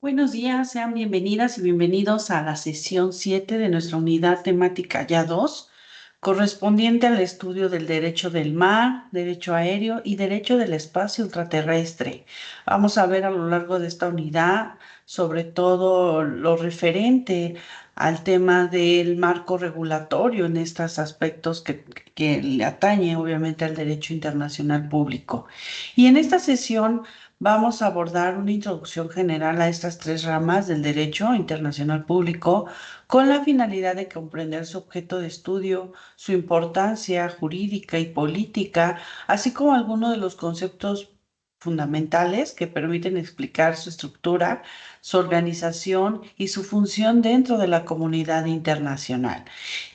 Buenos días, sean bienvenidas y bienvenidos a la sesión 7 de nuestra unidad temática ya 2, correspondiente al estudio del derecho del mar, derecho aéreo y derecho del espacio ultraterrestre. Vamos a ver a lo largo de esta unidad sobre todo lo referente al tema del marco regulatorio en estos aspectos que le atañe obviamente al derecho internacional público. Y en esta sesión vamos a abordar una introducción general a estas tres ramas del derecho internacional público con la finalidad de comprender su objeto de estudio, su importancia jurídica y política, así como algunos de los conceptos fundamentales que permiten explicar su estructura, su organización y su función dentro de la comunidad internacional.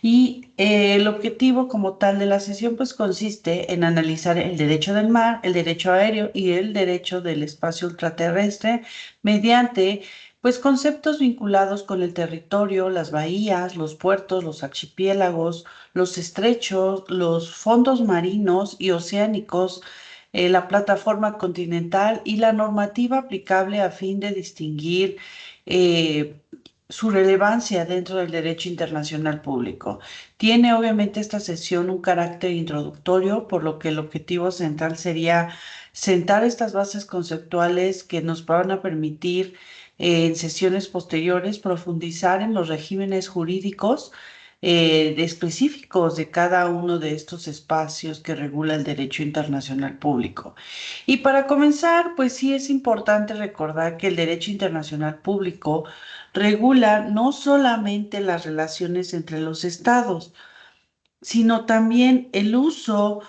Y el objetivo como tal de la sesión pues consiste en analizar el derecho del mar, el derecho aéreo y el derecho del espacio ultraterrestre mediante pues conceptos vinculados con el territorio, las bahías, los puertos, los archipiélagos, los estrechos, los fondos marinos y oceánicos, la plataforma continental y la normativa aplicable a fin de distinguir eh, su relevancia dentro del derecho internacional público. Tiene obviamente esta sesión un carácter introductorio, por lo que el objetivo central sería sentar estas bases conceptuales que nos van a permitir en sesiones posteriores profundizar en los regímenes jurídicos específicos de cada uno de estos espacios que regula el derecho internacional público. Y para comenzar, pues sí es importante recordar que el derecho internacional público regula no solamente las relaciones entre los estados, sino también el uso,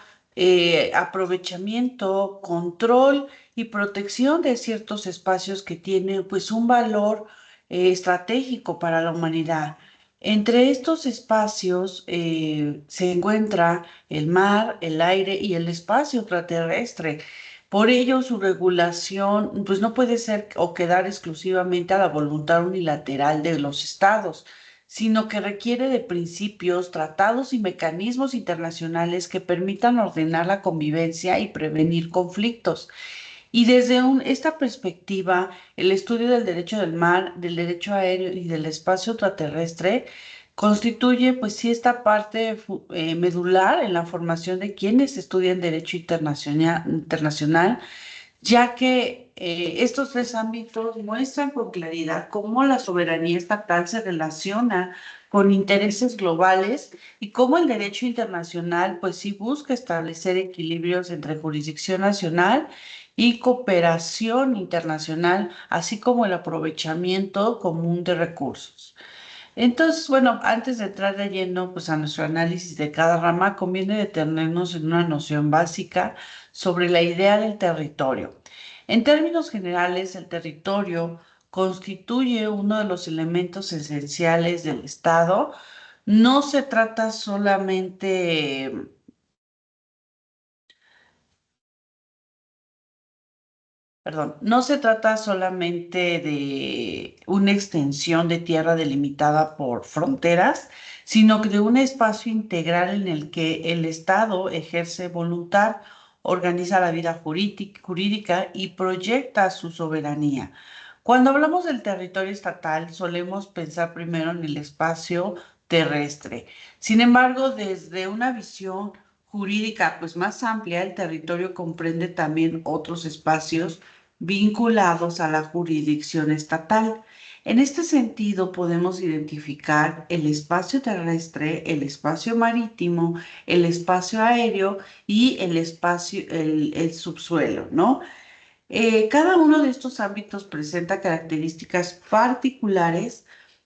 aprovechamiento, control y protección de ciertos espacios que tienen pues un valor estratégico para la humanidad. Entre estos espacios se encuentra el mar, el aire y el espacio extraterrestre. Por ello, su regulación pues no puede ser o quedar exclusivamente a la voluntad unilateral de los estados, sino que requiere de principios, tratados y mecanismos internacionales que permitan ordenar la convivencia y prevenir conflictos. Y desde esta perspectiva, el estudio del derecho del mar, del derecho aéreo y del espacio extraterrestre constituye, pues sí, esta parte medular en la formación de quienes estudian derecho internacional, ya que estos tres ámbitos muestran con claridad cómo la soberanía estatal se relaciona con intereses globales y cómo el derecho internacional, pues sí busca establecer equilibrios entre jurisdicción nacional y cooperación internacional, así como el aprovechamiento común de recursos. Entonces, bueno, antes de entrar de lleno, pues a nuestro análisis de cada rama, conviene detenernos en una noción básica sobre la idea del territorio. En términos generales, el territorio constituye uno de los elementos esenciales del Estado. No se trata solamente Perdón, no se trata solamente de una extensión de tierra delimitada por fronteras, sino que de un espacio integral en el que el Estado ejerce voluntad, organiza la vida jurídica y proyecta su soberanía. Cuando hablamos del territorio estatal, solemos pensar primero en el espacio terrestre. Sin embargo, desde una visión jurídica pues más amplia, el territorio comprende también otros espacios vinculados a la jurisdicción estatal. En este sentido, podemos identificar el espacio terrestre, el espacio marítimo, el espacio aéreo y el subsuelo, ¿no? Cada uno de estos ámbitos presenta características particulares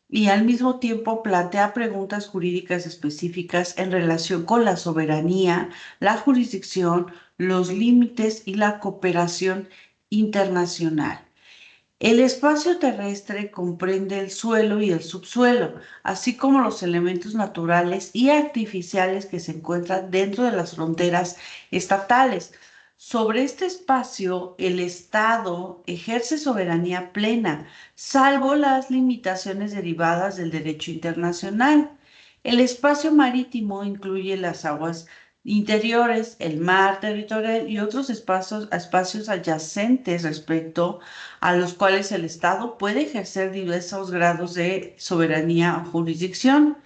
y al mismo tiempo plantea preguntas jurídicas específicas en relación con la soberanía, la jurisdicción, los límites y la cooperación internacional. El espacio terrestre comprende el suelo y el subsuelo, así como los elementos naturales y artificiales que se encuentran dentro de las fronteras estatales. Sobre este espacio, el Estado ejerce soberanía plena, salvo las limitaciones derivadas del derecho internacional. El espacio marítimo incluye las aguas interiores, el mar territorial y otros espacios adyacentes respecto a los cuales el Estado puede ejercer diversos grados de soberanía o jurisdicción.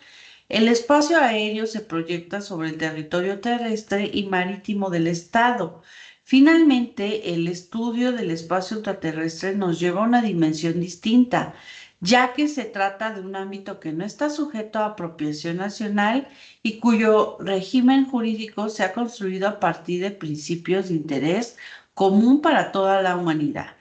El espacio aéreo se proyecta sobre el territorio terrestre y marítimo del Estado. Finalmente, el estudio del espacio ultraterrestre nos lleva a una dimensión distinta, ya que se trata de un ámbito que no está sujeto a apropiación nacional y cuyo régimen jurídico se ha construido a partir de principios de interés común para toda la humanidad.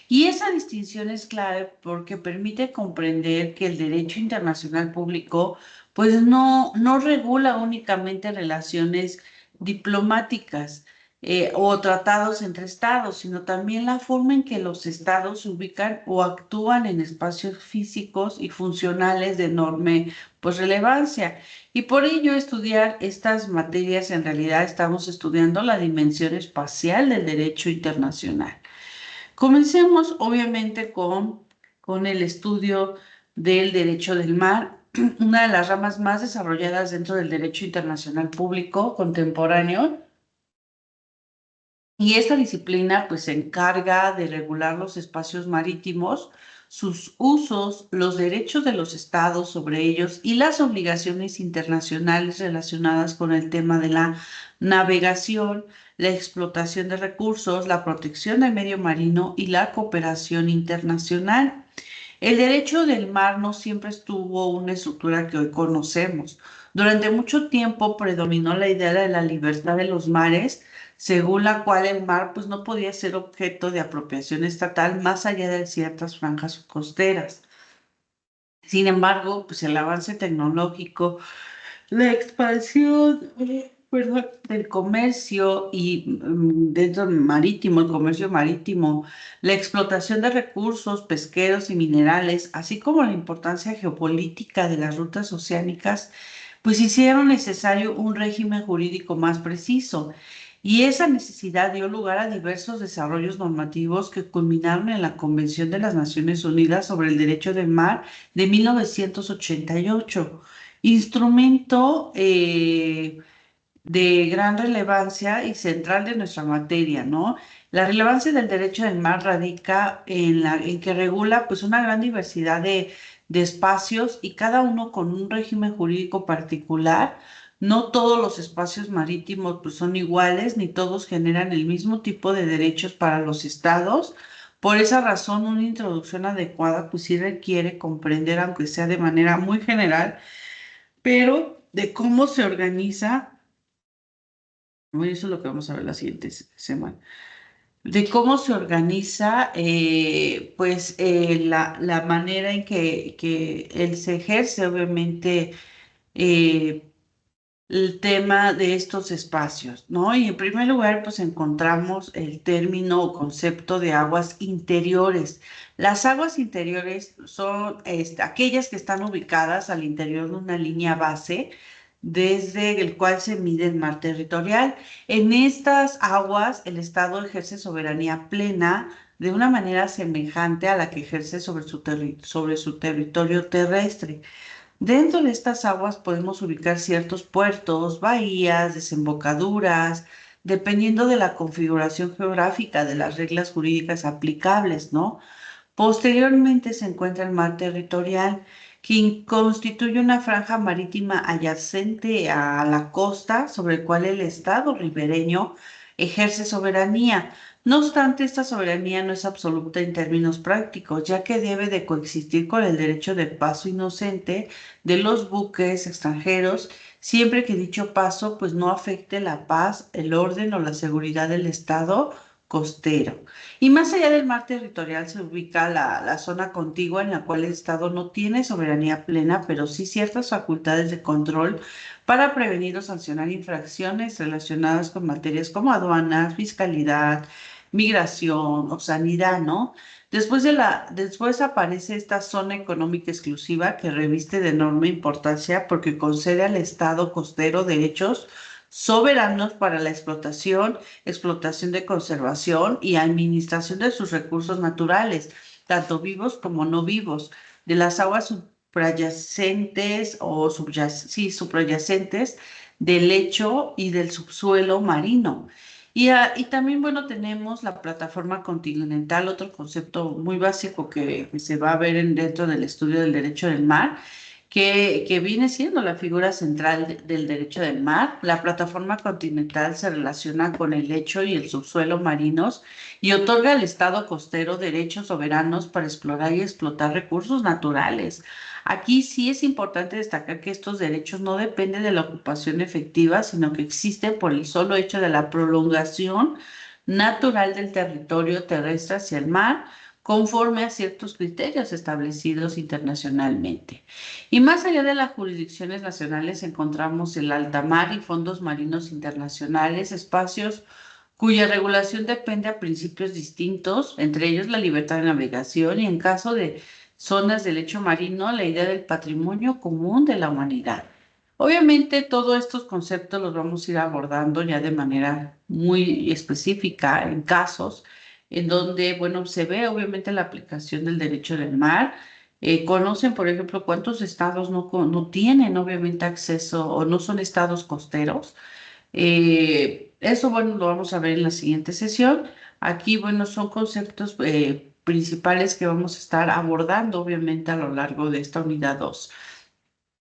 Y esa distinción es clave porque permite comprender que el derecho internacional público pues no regula únicamente relaciones diplomáticas o tratados entre estados, sino también la forma en que los estados se ubican o actúan en espacios físicos y funcionales de enorme pues relevancia. Y por ello estudiar estas materias en realidad estamos estudiando la dimensión espacial del derecho internacional. Comencemos obviamente con el estudio del derecho del mar, una de las ramas más desarrolladas dentro del derecho internacional público contemporáneo. Y esta disciplina pues se encarga de regular los espacios marítimos, sus usos, los derechos de los estados sobre ellos y las obligaciones internacionales relacionadas con el tema de la navegación, la explotación de recursos, la protección del medio marino y la cooperación internacional. El derecho del mar no siempre estuvo una estructura que hoy conocemos. Durante mucho tiempo predominó la idea de la libertad de los mares, según la cual el mar pues, no podía ser objeto de apropiación estatal más allá de ciertas franjas costeras. Sin embargo, pues el avance tecnológico, la expansión, perdón, del comercio y dentro del marítimo, el comercio marítimo, la explotación de recursos pesqueros y minerales, así como la importancia geopolítica de las rutas oceánicas, pues hicieron necesario un régimen jurídico más preciso. Y esa necesidad dio lugar a diversos desarrollos normativos que culminaron en la Convención de las Naciones Unidas sobre el Derecho del Mar de 1988, instrumento de gran relevancia y central de nuestra materia, ¿no? La relevancia del derecho del mar radica en que regula pues una gran diversidad de espacios y cada uno con un régimen jurídico particular. No todos los espacios marítimos pues, son iguales, ni todos generan el mismo tipo de derechos para los estados. Por esa razón, una introducción adecuada pues sí requiere comprender, aunque sea de manera muy general, pero de cómo se organiza. Bueno, eso es lo que vamos a ver la siguiente semana. De cómo se organiza, pues, la manera en que él se ejerce, obviamente, eh, el tema de estos espacios, ¿no? Y en primer lugar, pues encontramos el término o concepto de aguas interiores. Las aguas interiores son aquellas que están ubicadas al interior de una línea base desde el cual se mide el mar territorial. En estas aguas, el Estado ejerce soberanía plena de una manera semejante a la que ejerce sobre su territorio terrestre. Dentro de estas aguas podemos ubicar ciertos puertos, bahías, desembocaduras, dependiendo de la configuración geográfica de las reglas jurídicas aplicables, ¿no? Posteriormente se encuentra el mar territorial, que constituye una franja marítima adyacente a la costa sobre el cual el Estado ribereño ejerce soberanía. No obstante, esta soberanía no es absoluta en términos prácticos, ya que debe de coexistir con el derecho de paso inocente de los buques extranjeros, siempre que dicho paso pues no afecte la paz, el orden o la seguridad del Estado costero. Y más allá del mar territorial se ubica la zona contigua en la cual el Estado no tiene soberanía plena, pero sí ciertas facultades de control para prevenir o sancionar infracciones relacionadas con materias como aduanas, fiscalidad, migración o sanidad, ¿no? Después aparece esta zona económica exclusiva que reviste de enorme importancia porque concede al Estado costero derechos soberanos para la explotación de conservación y administración de sus recursos naturales, tanto vivos como no vivos, de las aguas subyacentes o subyacentes del lecho y del subsuelo marino. Y también, bueno, tenemos la plataforma continental, otro concepto muy básico que se va a ver dentro del estudio del derecho del mar, que viene siendo la figura central del derecho del mar. La plataforma continental se relaciona con el lecho y el subsuelo marinos y otorga al Estado costero derechos soberanos para explorar y explotar recursos naturales. Aquí sí es importante destacar que estos derechos no dependen de la ocupación efectiva, sino que existen por el solo hecho de la prolongación natural del territorio terrestre hacia el mar, conforme a ciertos criterios establecidos internacionalmente. Y más allá de las jurisdicciones nacionales encontramos el alta mar y fondos marinos internacionales, espacios cuya regulación depende a principios distintos, entre ellos la libertad de navegación y en caso de zonas de lecho marino, la idea del patrimonio común de la humanidad. Obviamente, todos estos conceptos los vamos a ir abordando ya de manera muy específica en casos en donde, bueno, se ve obviamente la aplicación del derecho del mar. Conocen, por ejemplo, cuántos estados no tienen obviamente acceso o no son estados costeros. Eso, bueno, lo vamos a ver en la siguiente sesión. Aquí, bueno, son conceptos principales que vamos a estar abordando, obviamente, a lo largo de esta unidad 2.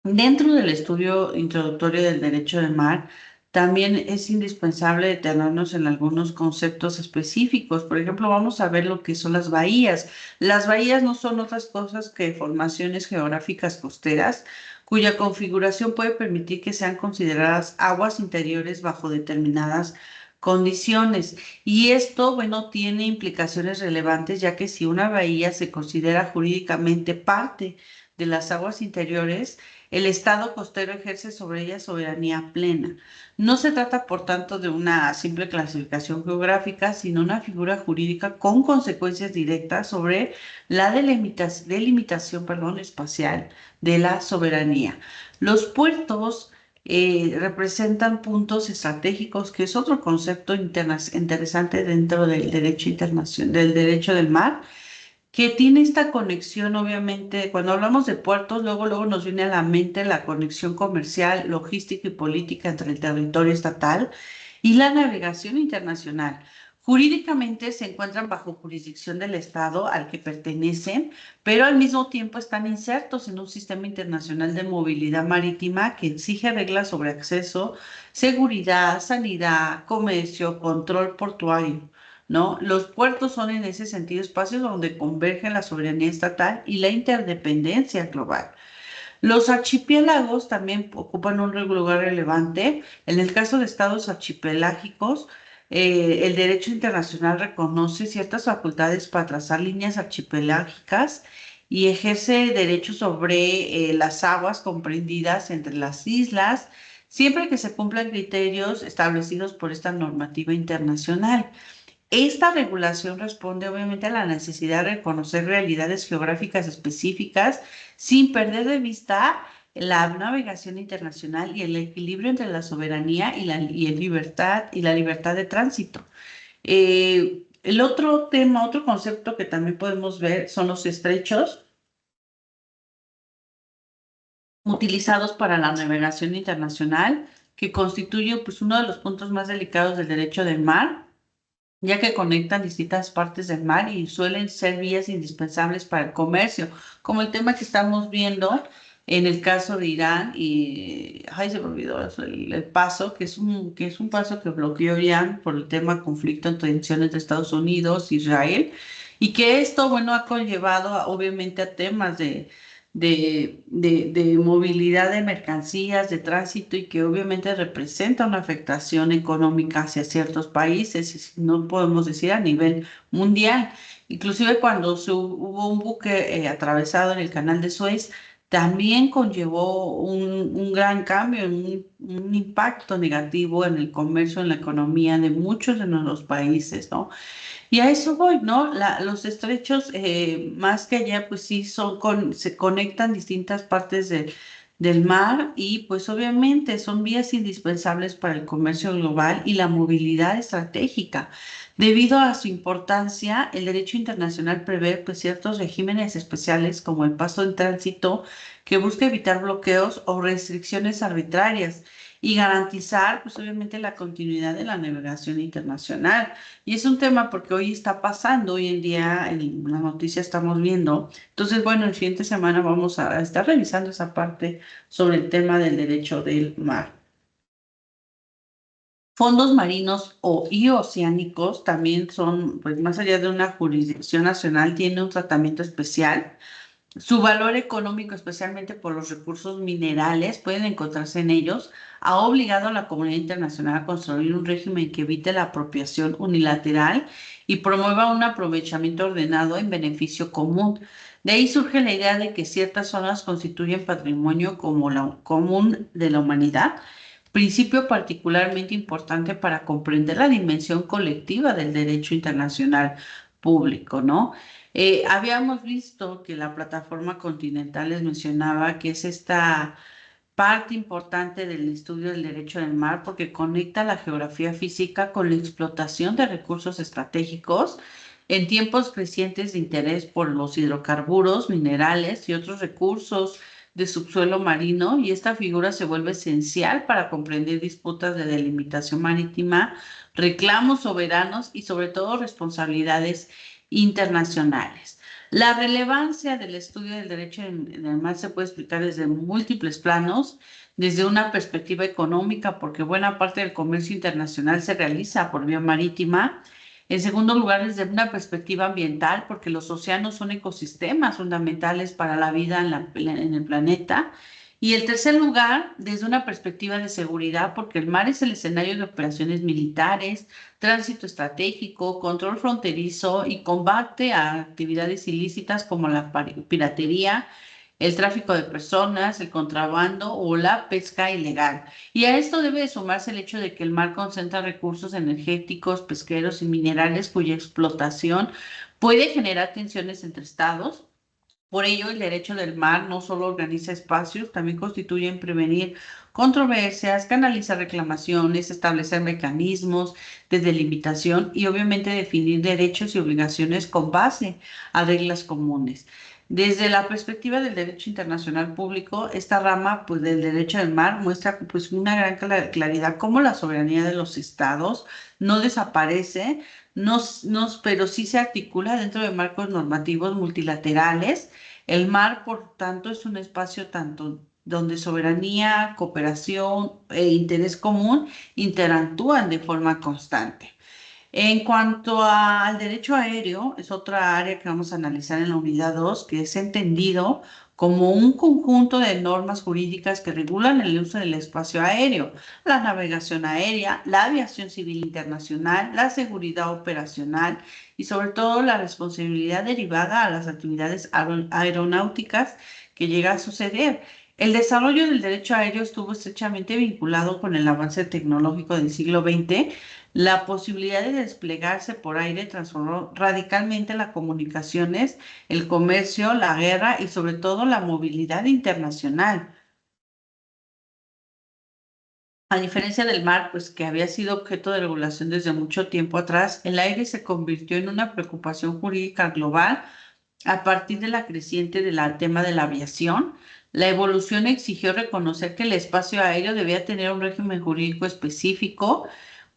Dentro del estudio introductorio del derecho del mar, también es indispensable detenernos en algunos conceptos específicos. Por ejemplo, vamos a ver lo que son las bahías. Las bahías no son otras cosas que formaciones geográficas costeras cuya configuración puede permitir que sean consideradas aguas interiores bajo determinadas condiciones. Y esto, bueno, tiene implicaciones relevantes, ya que si una bahía se considera jurídicamente parte de las aguas interiores, el Estado costero ejerce sobre ella soberanía plena. No se trata, por tanto, de una simple clasificación geográfica, sino una figura jurídica con consecuencias directas sobre la delimitación, espacial de la soberanía. Los puertos representan puntos estratégicos, que es otro concepto interesante dentro del derecho internacional, del derecho del mar, que tiene esta conexión, obviamente, cuando hablamos de puertos, luego nos viene a la mente la conexión comercial, logística y política entre el territorio estatal y la navegación internacional. Jurídicamente se encuentran bajo jurisdicción del Estado al que pertenecen, pero al mismo tiempo están insertos en un sistema internacional de movilidad marítima que exige reglas sobre acceso, seguridad, sanidad, comercio, control portuario. ¿No? Los puertos son en ese sentido espacios donde convergen la soberanía estatal y la interdependencia global. Los archipiélagos también ocupan un lugar relevante. En el caso de estados archipelágicos, el derecho internacional reconoce ciertas facultades para trazar líneas archipelágicas y ejerce derechos sobre las aguas comprendidas entre las islas, siempre que se cumplan criterios establecidos por esta normativa internacional. Esta regulación responde obviamente a la necesidad de reconocer realidades geográficas específicas sin perder de vista la navegación internacional y el equilibrio entre la soberanía y la libertad de tránsito. El otro tema, otro concepto que también podemos ver son los estrechos utilizados para la navegación internacional, que constituye pues, uno de los puntos más delicados del derecho del mar, ya que conectan distintas partes del mar y suelen ser vías indispensables para el comercio, como el tema que estamos viendo en el caso de Irán y, ay, se me olvidó el paso, que es un paso que bloqueó Irán por el tema conflicto en tensiones de Estados Unidos, Israel, y que esto, bueno, ha conllevado obviamente a temas de movilidad de mercancías, de tránsito y que obviamente representa una afectación económica hacia ciertos países, no podemos decir a nivel mundial. Inclusive cuando hubo un buque atravesado en el canal de Suez, también conllevó un gran cambio, un impacto negativo en el comercio, en la economía de muchos de nuestros países, ¿no? Y a eso voy, ¿no? Los estrechos, más que allá, pues sí, se conectan distintas partes del mar y pues obviamente son vías indispensables para el comercio global y la movilidad estratégica. Debido a su importancia, el derecho internacional prevé pues ciertos regímenes especiales como el paso en tránsito que busca evitar bloqueos o restricciones arbitrarias y garantizar, pues obviamente, la continuidad de la navegación internacional. Y es un tema porque hoy está pasando, hoy en día en la noticia estamos viendo. Entonces, bueno, la siguiente semana vamos a estar revisando esa parte sobre el tema del derecho del mar. Fondos marinos y oceánicos también son, pues más allá de una jurisdicción nacional, tiene un tratamiento especial. Su valor económico, especialmente por los recursos minerales, pueden encontrarse en ellos, ha obligado a la comunidad internacional a construir un régimen que evite la apropiación unilateral y promueva un aprovechamiento ordenado en beneficio común. De ahí surge la idea de que ciertas zonas constituyen patrimonio como común de la humanidad, principio particularmente importante para comprender la dimensión colectiva del derecho internacional público, ¿no? Habíamos visto que la plataforma continental les mencionaba que es esta parte importante del estudio del derecho del mar porque conecta la geografía física con la explotación de recursos estratégicos en tiempos crecientes de interés por los hidrocarburos, minerales y otros recursos de subsuelo marino, y esta figura se vuelve esencial para comprender disputas de delimitación marítima, reclamos soberanos y sobre todo responsabilidades internacionales. La relevancia del estudio del derecho en el mar se puede explicar desde múltiples planos, desde una perspectiva económica, porque buena parte del comercio internacional se realiza por vía marítima. En segundo lugar, desde una perspectiva ambiental, porque los océanos son ecosistemas fundamentales para la vida en el planeta. Y en tercer lugar, desde una perspectiva de seguridad, porque el mar es el escenario de operaciones militares, tránsito estratégico, control fronterizo y combate a actividades ilícitas como la piratería, el tráfico de personas, el contrabando o la pesca ilegal. Y a esto debe de sumarse el hecho de que el mar concentra recursos energéticos, pesqueros y minerales cuya explotación puede generar tensiones entre estados. Por ello, el derecho del mar no solo organiza espacios, también constituye en prevenir controversias, canalizar reclamaciones, establecer mecanismos de delimitación y obviamente definir derechos y obligaciones con base a reglas comunes. Desde la perspectiva del derecho internacional público, esta rama, pues, del derecho del mar muestra, pues, una gran claridad cómo la soberanía de los estados no desaparece, pero sí se articula dentro de marcos normativos multilaterales. El mar, por tanto, es un espacio tanto donde soberanía, cooperación e interés común interactúan de forma constante. En cuanto al derecho aéreo, es otra área que vamos a analizar en la unidad 2, que es entendido como un conjunto de normas jurídicas que regulan el uso del espacio aéreo, la navegación aérea, la aviación civil internacional, la seguridad operacional y sobre todo la responsabilidad derivada a las actividades aeronáuticas que llega a suceder. El desarrollo del derecho aéreo estuvo estrechamente vinculado con el avance tecnológico del siglo XX. La posibilidad de desplegarse por aire transformó radicalmente las comunicaciones, el comercio, la guerra y sobre todo la movilidad internacional. A diferencia del mar, pues que había sido objeto de regulación desde mucho tiempo atrás, el aire se convirtió en una preocupación jurídica global a partir de la creciente del tema de la aviación. La evolución exigió reconocer que el espacio aéreo debía tener un régimen jurídico específico.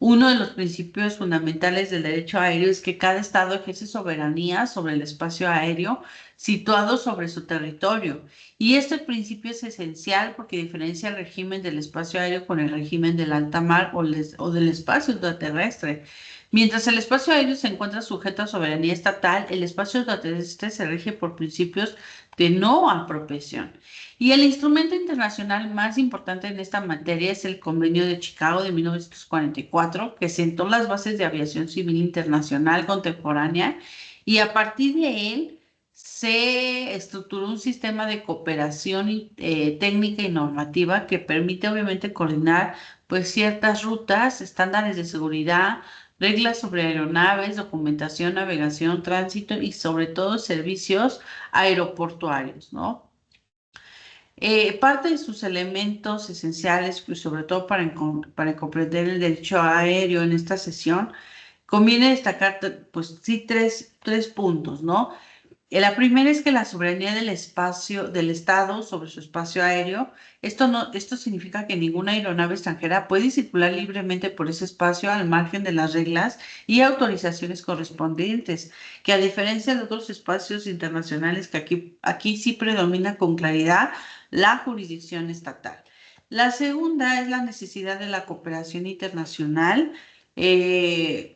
Uno de los principios fundamentales del derecho aéreo es que cada estado ejerce soberanía sobre el espacio aéreo situado sobre su territorio. Y este principio es esencial porque diferencia el régimen del espacio aéreo con el régimen del alta mar o del espacio ultraterrestre. Mientras el espacio aéreo se encuentra sujeto a soberanía estatal, el espacio ultraterrestre se rige por principios de no apropiación. Y el instrumento internacional más importante en esta materia es el Convenio de Chicago de 1944, que sentó las bases de aviación civil internacional contemporánea, y a partir de él se estructuró un sistema de cooperación técnica y normativa que permite obviamente coordinar pues ciertas rutas, estándares de seguridad, reglas sobre aeronaves, documentación, navegación, tránsito y sobre todo servicios aeroportuarios, ¿no? Parte de sus elementos esenciales, pues sobre todo para comprender el derecho aéreo en esta sesión, conviene destacar, pues sí, tres puntos, ¿no? La primera es que la soberanía del espacio, del Estado sobre su espacio aéreo, esto significa que ninguna aeronave extranjera puede circular libremente por ese espacio al margen de las reglas y autorizaciones correspondientes, que a diferencia de otros espacios internacionales que aquí sí predomina con claridad la jurisdicción estatal. La segunda es la necesidad de la cooperación internacional. eh,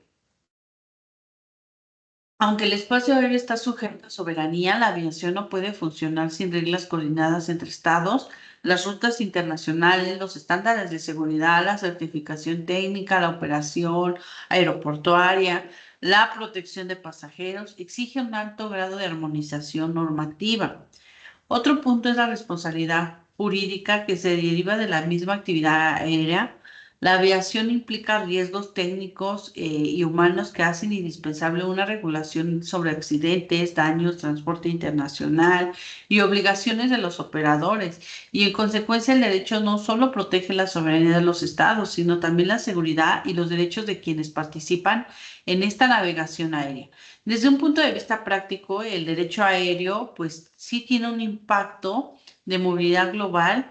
Aunque el espacio aéreo está sujeto a soberanía, la aviación no puede funcionar sin reglas coordinadas entre estados. Las rutas internacionales, los estándares de seguridad, la certificación técnica, la operación aeroportuaria, la protección de pasajeros, exigen un alto grado de armonización normativa. Otro punto es la responsabilidad jurídica que se deriva de la misma actividad aérea. La aviación implica riesgos técnicos y humanos que hacen indispensable una regulación sobre accidentes, daños, transporte internacional y obligaciones de los operadores. Y en consecuencia el derecho no solo protege la soberanía de los estados, sino también la seguridad y los derechos de quienes participan en esta navegación aérea. Desde un punto de vista práctico, el derecho aéreo, pues sí tiene un impacto de movilidad global,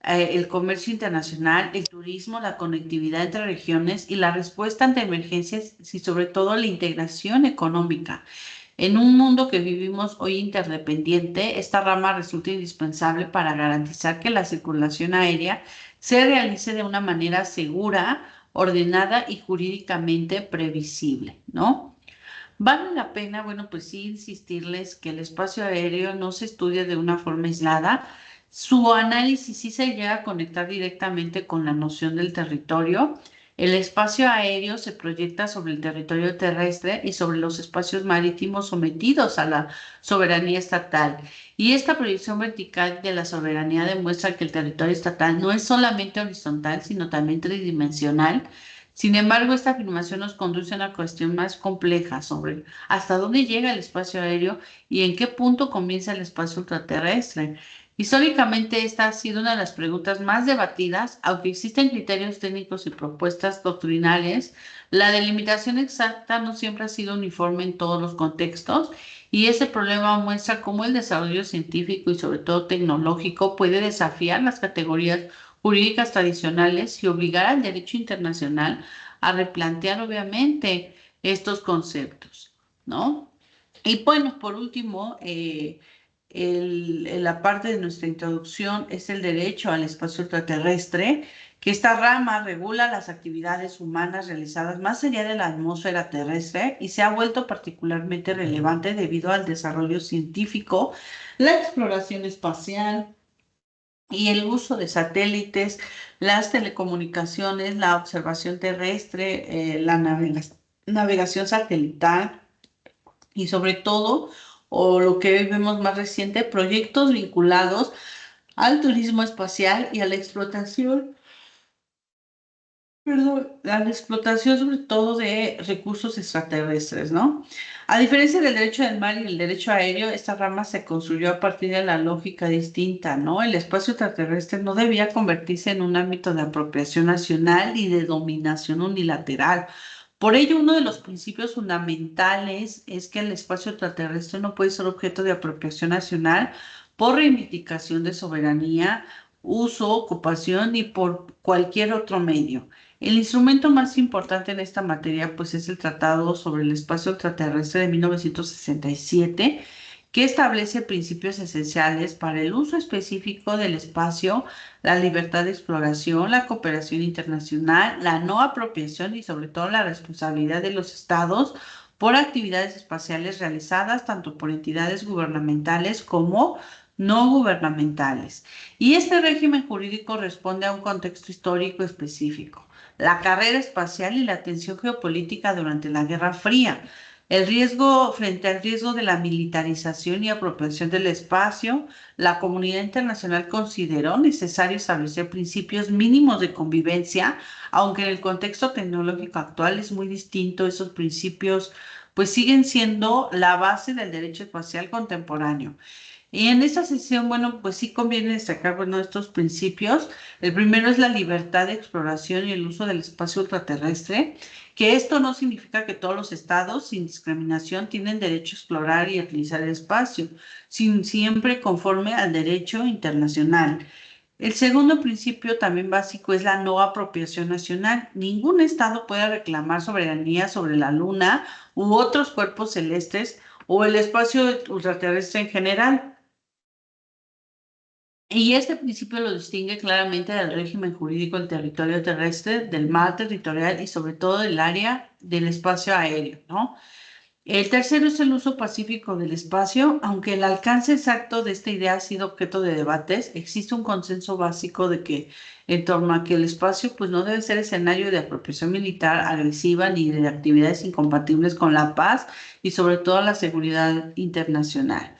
el comercio internacional, el turismo, la conectividad entre regiones y la respuesta ante emergencias y sobre todo la integración económica. En un mundo que vivimos hoy interdependiente, esta rama resulta indispensable para garantizar que la circulación aérea se realice de una manera segura, ordenada y jurídicamente previsible, ¿no? Vale la pena, bueno, pues sí insistirles que el espacio aéreo no se estudia de una forma aislada. Su análisis sí se llega a conectar directamente con la noción del territorio. El espacio aéreo se proyecta sobre el territorio terrestre y sobre los espacios marítimos sometidos a la soberanía estatal. Y esta proyección vertical de la soberanía demuestra que el territorio estatal no es solamente horizontal, sino también tridimensional. Sin embargo, esta afirmación nos conduce a una cuestión más compleja sobre hasta dónde llega el espacio aéreo y en qué punto comienza el espacio ultraterrestre. Históricamente, esta ha sido una de las preguntas más debatidas, aunque existen criterios técnicos y propuestas doctrinales. La delimitación exacta no siempre ha sido uniforme en todos los contextos y ese problema muestra cómo el desarrollo científico y sobre todo tecnológico puede desafiar las categorías jurídicas tradicionales y obligar al derecho internacional a replantear obviamente estos conceptos, ¿no? Y bueno, por último, la parte de nuestra introducción es el derecho al espacio ultraterrestre, que esta rama regula las actividades humanas realizadas más allá de la atmósfera terrestre y se ha vuelto particularmente relevante debido al desarrollo científico, la exploración espacial, y el uso de satélites, las telecomunicaciones, la observación terrestre, la navegación satelital y sobre todo, o lo que hoy vemos más reciente, proyectos vinculados al turismo espacial y a la explotación, perdón, a la explotación sobre todo de recursos extraterrestres, ¿no? A diferencia del derecho del mar y el derecho aéreo, esta rama se construyó a partir de la lógica distinta, ¿no? El espacio extraterrestre no debía convertirse en un ámbito de apropiación nacional y de dominación unilateral. Por ello, uno de los principios fundamentales es que el espacio extraterrestre no puede ser objeto de apropiación nacional por reivindicación de soberanía, uso, ocupación y por cualquier otro medio. El instrumento más importante en esta materia, pues, es el Tratado sobre el Espacio Extraterrestre de 1967, que establece principios esenciales para el uso específico del espacio, la libertad de exploración, la cooperación internacional, la no apropiación y sobre todo la responsabilidad de los estados por actividades espaciales realizadas tanto por entidades gubernamentales como no gubernamentales. Y este régimen jurídico responde a un contexto histórico específico, la carrera espacial y la tensión geopolítica durante la Guerra Fría. El riesgo, frente al riesgo de la militarización y apropiación del espacio, la comunidad internacional consideró necesario establecer principios mínimos de convivencia, aunque en el contexto tecnológico actual es muy distinto, esos principios pues siguen siendo la base del derecho espacial contemporáneo. Y en esta sesión, bueno, pues sí conviene destacar, bueno, estos principios. El primero es la libertad de exploración y el uso del espacio ultraterrestre, que esto no significa que todos los estados, sin discriminación, tienen derecho a explorar y a utilizar el espacio, sin siempre conforme al derecho internacional. El segundo principio también básico es la no apropiación nacional. Ningún estado puede reclamar soberanía sobre la Luna u otros cuerpos celestes o el espacio ultraterrestre en general. Y este principio lo distingue claramente del régimen jurídico del territorio terrestre, del mar territorial y sobre todo del área del espacio aéreo, ¿no? El tercero es el uso pacífico del espacio. Aunque el alcance exacto de esta idea ha sido objeto de debates, existe un consenso básico de que en torno a que el espacio pues no debe ser escenario de apropiación militar agresiva ni de actividades incompatibles con la paz y sobre todo la seguridad internacional.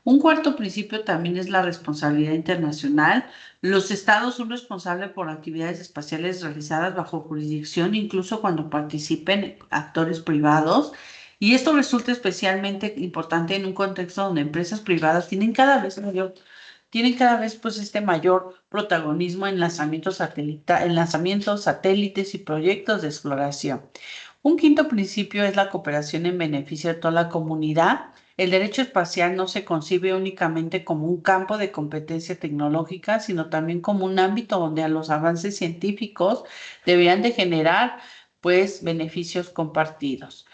Un cuarto principio también es la responsabilidad internacional. Los estados son responsables por actividades espaciales realizadas bajo jurisdicción, incluso cuando participen actores privados. Y esto resulta especialmente importante en un contexto donde empresas privadas tienen cada vez pues este mayor protagonismo en en lanzamientos, satélites y proyectos de exploración. Un quinto principio es la cooperación en beneficio de toda la comunidad. El derecho espacial no se concibe únicamente como un campo de competencia tecnológica, sino también como un ámbito donde los avances científicos deberían de generar, pues, beneficios compartidos.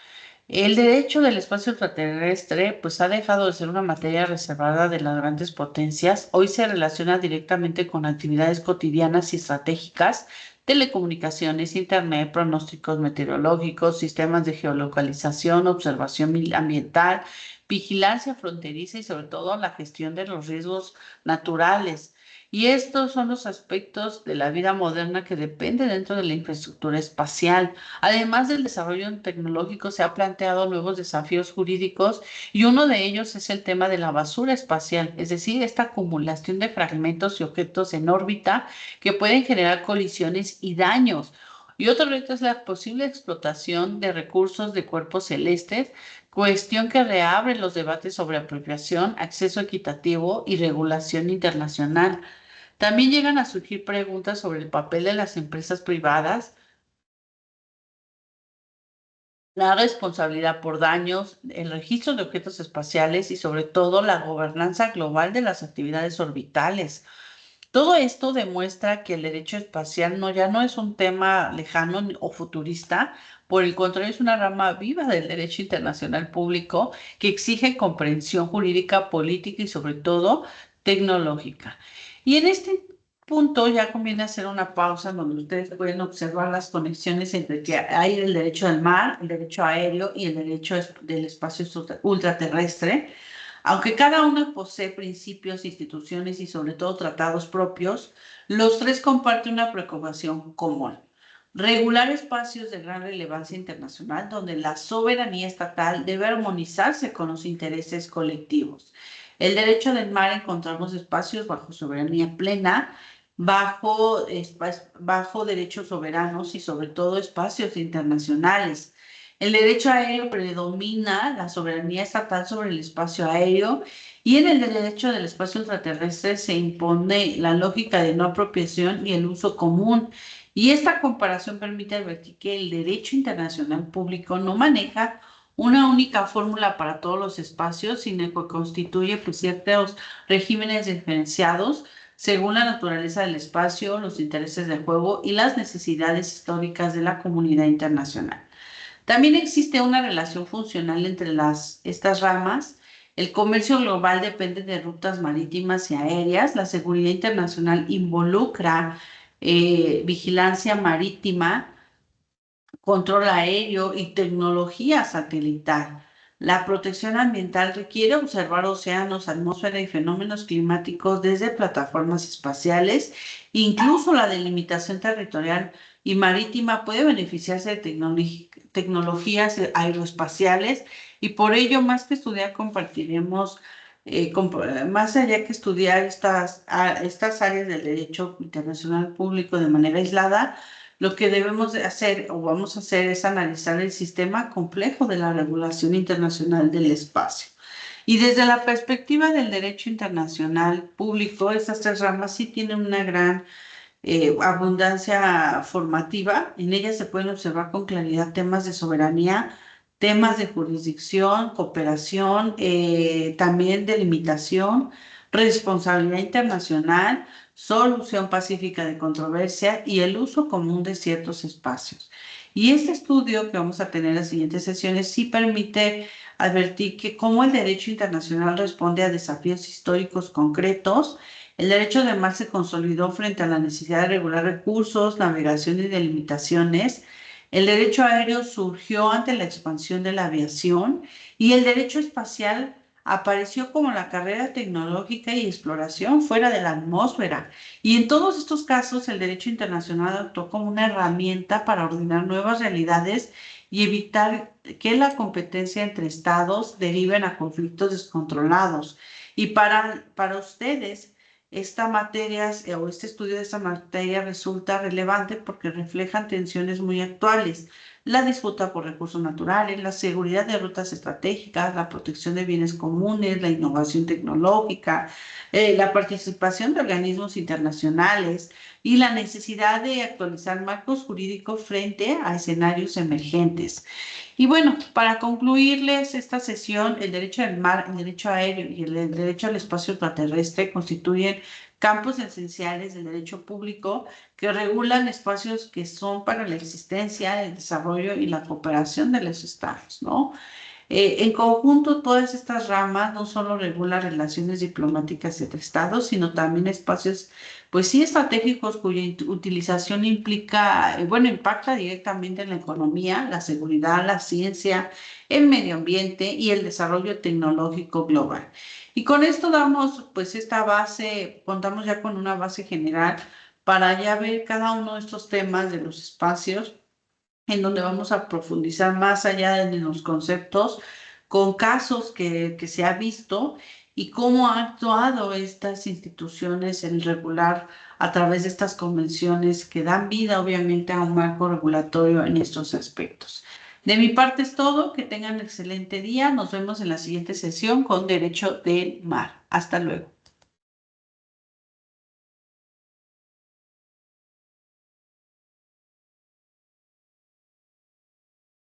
El derecho del espacio extraterrestre, pues, ha dejado de ser una materia reservada de las grandes potencias. Hoy se relaciona directamente con actividades cotidianas y estratégicas, telecomunicaciones, internet, pronósticos meteorológicos, sistemas de geolocalización, observación ambiental, vigilancia fronteriza y sobre todo la gestión de los riesgos naturales. Y estos son los aspectos de la vida moderna que dependen dentro de la infraestructura espacial. Además del desarrollo tecnológico, se han planteado nuevos desafíos jurídicos y uno de ellos es el tema de la basura espacial, es decir, esta acumulación de fragmentos y objetos en órbita que pueden generar colisiones y daños. Y otro reto es la posible explotación de recursos de cuerpos celestes, cuestión que reabre los debates sobre apropiación, acceso equitativo y regulación internacional. También llegan a surgir preguntas sobre el papel de las empresas privadas, la responsabilidad por daños, el registro de objetos espaciales y sobre todo la gobernanza global de las actividades orbitales. Todo esto demuestra que el derecho espacial ya no es un tema lejano o futurista, por el contrario, es una rama viva del derecho internacional público que exige comprensión jurídica, política y sobre todo tecnológica. Y en este punto ya conviene hacer una pausa donde ustedes pueden observar las conexiones entre que hay el derecho del mar, el derecho aéreo y el derecho del espacio ultraterrestre. Aunque cada una posee principios, instituciones y sobre todo tratados propios, los tres comparten una preocupación común: regular espacios de gran relevancia internacional donde la soberanía estatal debe armonizarse con los intereses colectivos. El derecho del mar encontramos espacios bajo soberanía plena, bajo derechos soberanos y sobre todo espacios internacionales. El derecho aéreo predomina la soberanía estatal sobre el espacio aéreo y en el derecho del espacio ultraterrestre se impone la lógica de no apropiación y el uso común. Y esta comparación permite advertir que el derecho internacional público no maneja una única fórmula para todos los espacios, sino que constituye pues, ciertos regímenes diferenciados según la naturaleza del espacio, los intereses del juego y las necesidades históricas de la comunidad internacional. También existe una relación funcional entre estas ramas. El comercio global depende de rutas marítimas y aéreas. La seguridad internacional involucra vigilancia marítima, control aéreo y tecnología satelital. La protección ambiental requiere observar océanos, atmósfera y fenómenos climáticos desde plataformas espaciales. Incluso la delimitación territorial y marítima puede beneficiarse de tecnologías aeroespaciales y por ello, más que estudiar, compartiremos, más allá que estudiar estas áreas del derecho internacional público de manera aislada, lo que debemos de hacer o vamos a hacer es analizar el sistema complejo de la regulación internacional del espacio. Y desde la perspectiva del derecho internacional público, estas tres ramas sí tienen una gran abundancia formativa. En ella se pueden observar con claridad temas de soberanía, temas de jurisdicción, cooperación, también delimitación, responsabilidad internacional, solución pacífica de controversia y el uso común de ciertos espacios. Y este estudio que vamos a tener en las siguientes sesiones sí permite advertir que cómo el derecho internacional responde a desafíos históricos concretos. El derecho del mar se consolidó frente a la necesidad de regular recursos, navegación y delimitaciones. El derecho aéreo surgió ante la expansión de la aviación y el derecho espacial apareció como la carrera tecnológica y exploración fuera de la atmósfera. Y en todos estos casos, el derecho internacional actuó como una herramienta para ordenar nuevas realidades y evitar que la competencia entre estados deriven a conflictos descontrolados. Y para ustedes, esta materia o este estudio de esta materia resulta relevante porque reflejan tensiones muy actuales. La disputa por recursos naturales, la seguridad de rutas estratégicas, la protección de bienes comunes, la innovación tecnológica, la participación de organismos internacionales y la necesidad de actualizar marcos jurídicos frente a escenarios emergentes. Y bueno, para concluirles esta sesión, el derecho al mar, el derecho aéreo y el derecho al espacio ultraterrestre constituyen campos esenciales del derecho público que regulan espacios que son para la existencia, el desarrollo y la cooperación de los estados, ¿no? En conjunto, todas estas ramas no solo regulan relaciones diplomáticas entre estados, sino también espacios, pues sí, estratégicos cuya utilización implica, bueno, impacta directamente en la economía, la seguridad, la ciencia, el medio ambiente y el desarrollo tecnológico global. Y con esto damos, pues, esta base, contamos ya con una base general para ya ver cada uno de estos temas de los espacios en donde vamos a profundizar más allá de los conceptos, con casos que se ha visto y cómo han actuado estas instituciones en regular a través de estas convenciones que dan vida, obviamente, a un marco regulatorio en estos aspectos. De mi parte es todo, que tengan un excelente día. Nos vemos en la siguiente sesión con Derecho del Mar. Hasta luego.